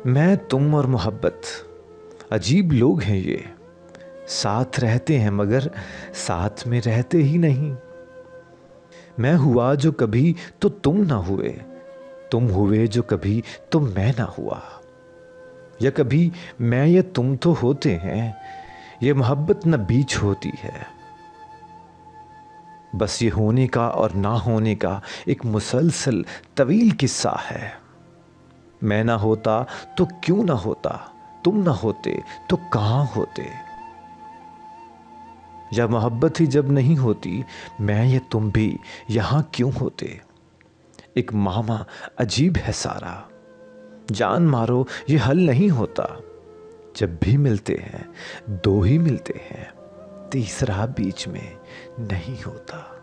मैं, तुम और मोहब्बत अजीब लोग हैं ये। साथ रहते हैं मगर साथ में रहते ही नहीं। मैं हुआ जो कभी तो तुम ना हुए, तुम हुए जो कभी तो मैं ना हुआ। या कभी मैं या तुम तो होते हैं, ये मोहब्बत न बीच होती है। बस ये होने का और ना होने का एक मुसलसल तवील किस्सा है। मैं ना होता तो क्यों ना होता, तुम ना होते तो कहां होते। या मोहब्बत ही जब नहीं होती, मैं या तुम भी यहां क्यों होते। एक मामा अजीब है सारा, जान मारो ये हल नहीं होता। जब भी मिलते हैं दो ही मिलते हैं, तीसरा बीच में नहीं होता।